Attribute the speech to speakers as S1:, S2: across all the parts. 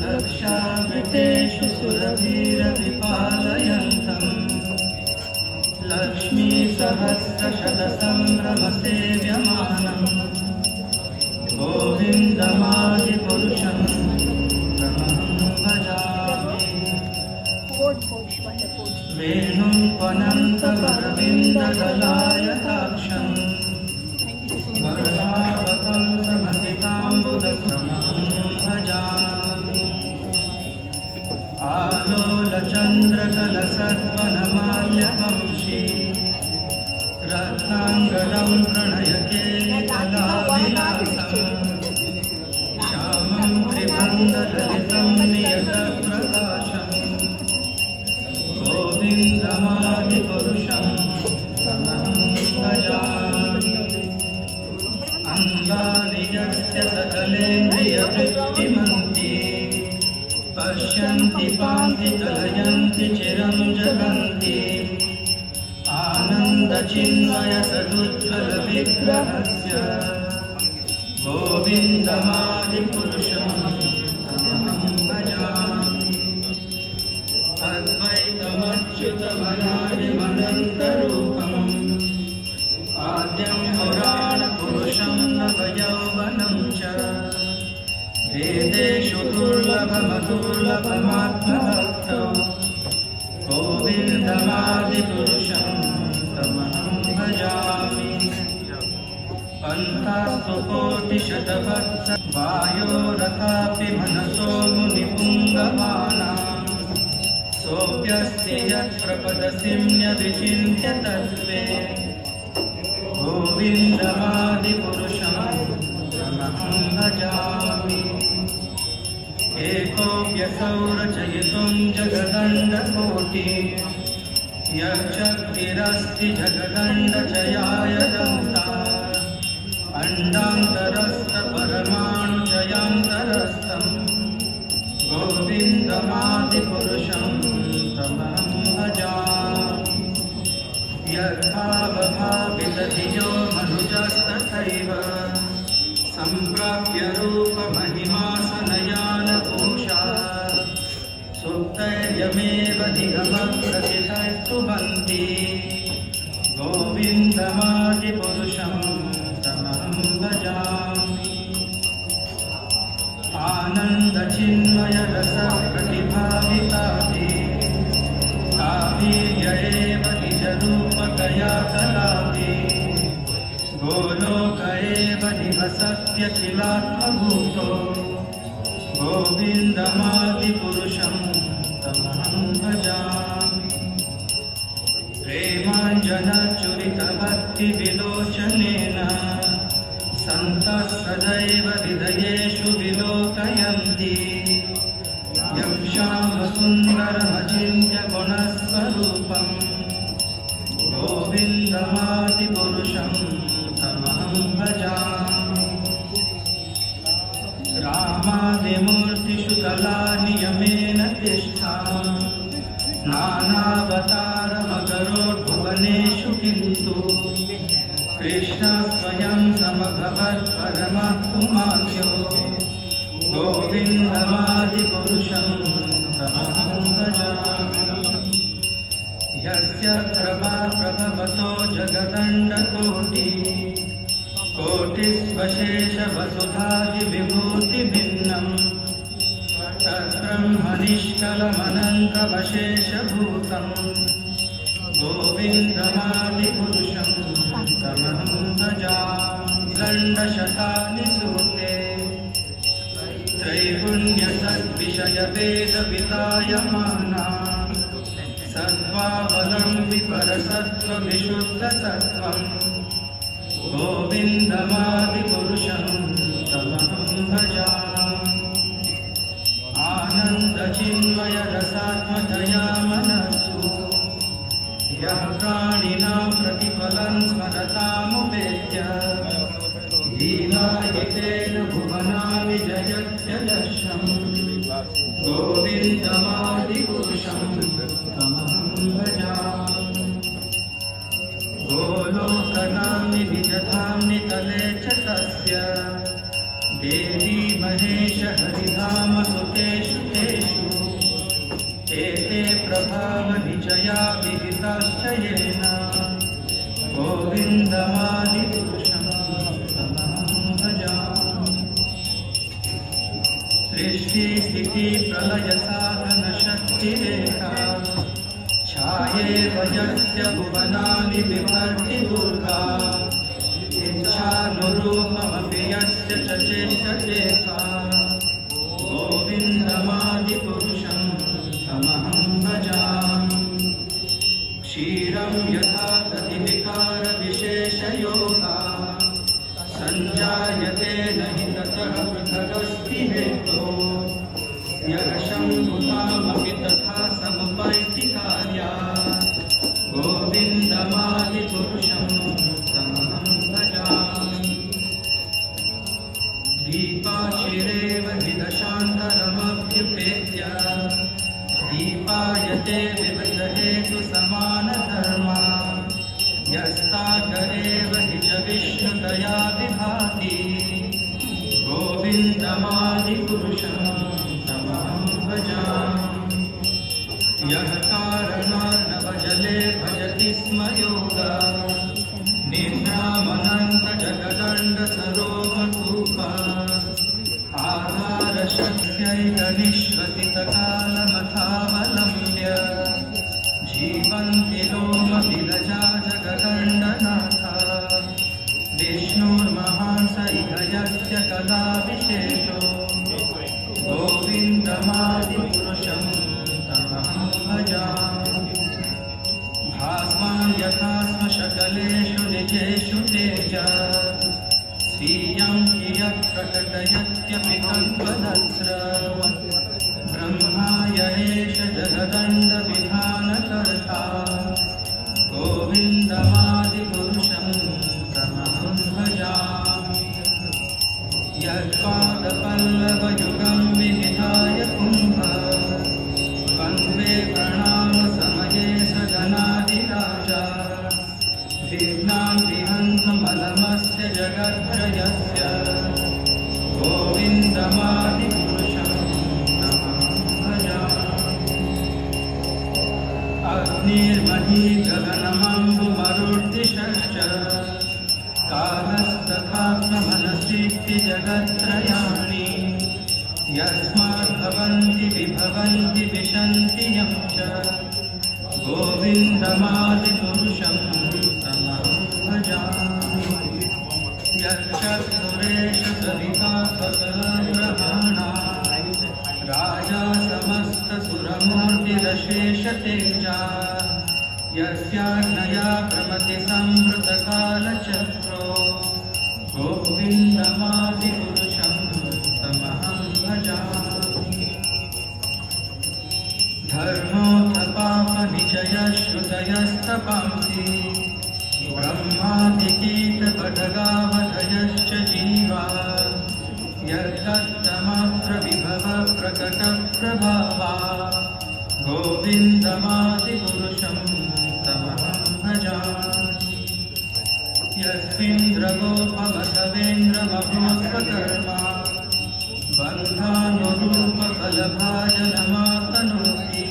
S1: लक्षामृतेषु सुरभिरविपालयन्तम् लक्ष्मी सहस्रशतसम्भ्रमसेव्यमानम् गोविन्दमादिपुरुषं तमहं भजामि। वेणुं त्वनन्तवरविन्ददलायताक्षम् वरदावतं समधिताम्बुदसमहं भजामि। आलोलचन्द्रकलसद्वनमाल्यवंशी रत्नाङ्गदं प्रणयकेलिकलाविलासम् श्यामं त्रिभङ्गललितं नियतप्रकाशम् गोविन्दमादिपुरुषं तमहं भजामि। अङ्गानि यस्य सकलेन्द्रियवृत्तिमन्ति पश्यन्ति पान्ति कलयन्ति चिरं जगन्ति आनन्दचिन्मयसदुज्ज्वलविग्रहस्य गोविन्दमादिपुरुषं तमहं भजामि। अद्वैतमच्युतमनादिमनन्तरूपम् आद्यं पुराणपुरुषं नवयौवनं च वेदेषु दुर्लभमदुर्लभमात्मभक्तौ गोविन्दमादिपुरुषं तमहं भजामि। पन्थास्तु कोटिशतवत्स वायोरथापि मनसो मुनिपुङ्गवानां सोऽप्यस्ति यत्प्रपदसिम्न्यविचिन्त्य तत्त्वे गोविन्दमादिपुरुषं तमहं भजामि। एकोऽप्यसौ रचयितुं जगदण्डकोटि यच्चक्तिरस्ति जगदण्डचयाय दन्ता अण्डान्तरस्थपरमाणुचयान्तरस्थं यमेव निगमप्रतितस्तुवन्ति गोविन्दमादिपुरुषं तमहं भजामि आनन्दचिन्मयरसप्रतिभाविताति कावीर्य एव निजरूपतया कलाति गोलोक एव निवसत्यखिलात्मभूतो गोविन्दमादिपुरुषं तमहं भजामि प्रेमाञ्जनचुरितभक्तिविलोचनेन सन्तः सदैव हृदयेषु विलोकयन्ति यं श्यामसुन्दरमचिन्त्य गुणस्वरूपं गोविन्दमादिपुरुषं तमहं भजामि रामादिमूर्तिषु कलानियमेन तिष्ठा नानावतारमकरोद्भुवनेषु किन्तु कृष्णः स्वयं समभवत् परमः पुमान्यो गोविन्दमादिपुरुषं तमहं भजामि यस्य प्रभा प्रभवतो कोटिस्वशेषवसुधादिविभूतिभिन्नम् तद्ब्रह्मनिष्कलमनन्तवशेषभूतं गोविन्दमादिपुरुषं तमहं भजामि दण्डशतानि सूते त्रैगुण्यसद्विषयभेदवितायमाना सत्त्वावलम्बि परसत्त्वविशुद्धसत्त्वं गोविन्दमादिपुरुषं तमहं भजामि आनन्दचिन्मयरसात्मतया मनस्सु यः प्राणिनां प्रतिफलं स्मरतामुपेत्य लीलायितेन भुवनानि जयत्यदर्शं गोविन्दमादिपुरुषं तमहं भजामि गोलोकनाम्नि निजधाम्नि तले च तस्य देवी महेश हरिधाम सुतेषु तेषु एते प्रभावनिचया विहिताश्च येन गोविन्दमादिपुरुषं तमहं भजामि सृष्टिस्थितिप्रलयसाधनशक्तिरेखा छायेव यस्य भुवनानि बिभर्ति दुर्गा इच्छानुरूपमपि यस्य च चेष्टचेता गोविन्दमादिपुरुषं तमहं भजामि क्षीरं यथा गतिविकारविशेषयोगा सञ्जायते न हि ततः पृथगस्ति हेतोः यः शम्भुतामपि तथा समुपैति कार्या गोविन्दमादिपुरुषं तमहं भजामि दीपाशिरेव विदशान्तरमभ्युपेत्य दीपायते विविधहेतुसमानधर्मा यस्ताग एव हि च विष्णुतया विभाति गोविन्दमादिपुरुषं तमहं भजामि यः कारणार्णवजले भजति स्म योगा निद्रामनन्तजगदण्डसरोमकूपा आधारशक्त्यैकनिष्पतितकालमथावलम्ब्य जीवन्ति लोमविलजा जगदण्डनाथा विष्णुर्महान् स इह यस्य कलाविशेषो गोविन्दमादिपुरुषं तमहं भजामि भास्वान् यथा स्म सकलेषु निजेषु तेज स्वीयं कियत् प्रकटयत्यपि कल्पदत्र ब्रह्माय एष जगदण्डविधानकर्ता गोविन्दमादिपुरुषं तमहं भजामि यत्पादपल्लवयुगं विनिधाय कुम्भ वन्दे प्रणामसमये सगनादिराजा विघ्नान् विहन्तमलमस्य जगत्त्रयस्य गोविन्दमादिपुरुषं अग्निर्मही गगनमम्बुमरुद्दिशश्च कालस्तथात्ममनसीति जगत्त्रयाणि यस्माद्भवन्ति विभवन्ति विशन्ति यं च गोविन्दमादिपुरुषं तमहं भजामि यच्चत्सुरेश सविता सकलग्रहाणा राजा समस्तसुरमूर्तिरशेषतेजा यस्याज्ञया प्रमति संवृतकालचक्रो गोविन्दमादिपुरुषं तमहं भजामि धर्मोऽथ पापनिचयश्रुतयस्तपांसि ब्रह्मादिकीटपटगावधयश्च जीवा यत्तमात्र विभव प्रकटप्रभावा गोविन्दमादिपुरुषं तमहं भजामि यस्मिन्द्रगोपमथवेन्द्रमभोस्वकर्मा बन्धानुरूपफलभाजनमातनोति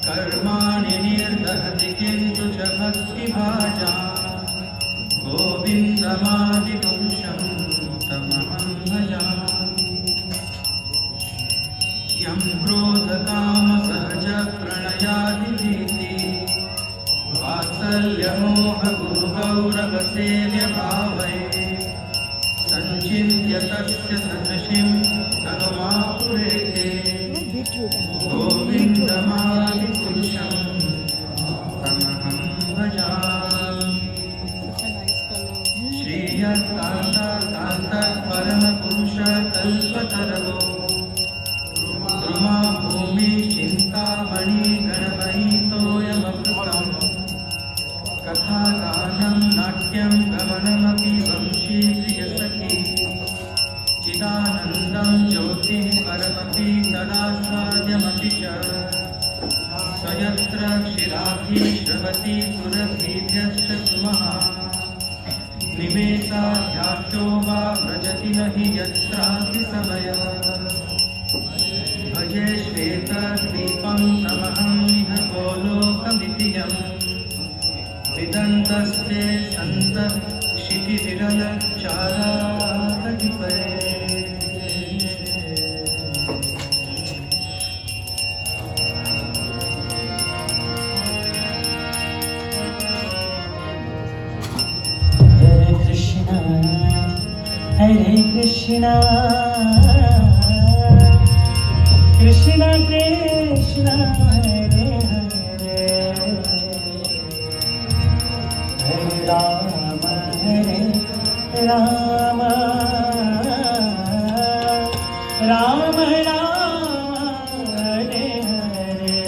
S1: कर्माणि निर्दहति किन्तु च भक्तिभाजा गोविन्दमादिपुरुषं तमहं भजामि यं क्रोधकामसहजप्रणयादिभीति वात्सल्यमोहगुरुगौरवसेव्यभावै सञ्चिन्त्य तस्य सदृशीं तनुमापुरेते गोविन्दमादिपुरुषं तमहं भजामि श्रीयत्कान्ताकान्तपरमपुरुष कल्पतरवो द्रुमा भूमि चिन्तामणि गणमयितोऽयमकृतम् कथागानं नाट्यं गमनमपि वंशी प्रियसखी चिदानन्दं ज्योतिः परमपि तदास्वाद्यमपि च स्वयत्र क्षीराब्धि श्रवति सुरभिभ्यश्च सुमः निमेषाध्याख्यो वा व्रजति न हि यत्रापि समयः भजे श्वेतद्वीपं तमहं इह गोलोकमिति यम् विदन्तस्ते सन्तः क्षितिविरलचाराकटिपये
S2: Hare Krishna, Krishna Krishna, Hare Hare, Hare Rama, Hare Rama, Rama Rama, Hare Hare.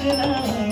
S2: Krishna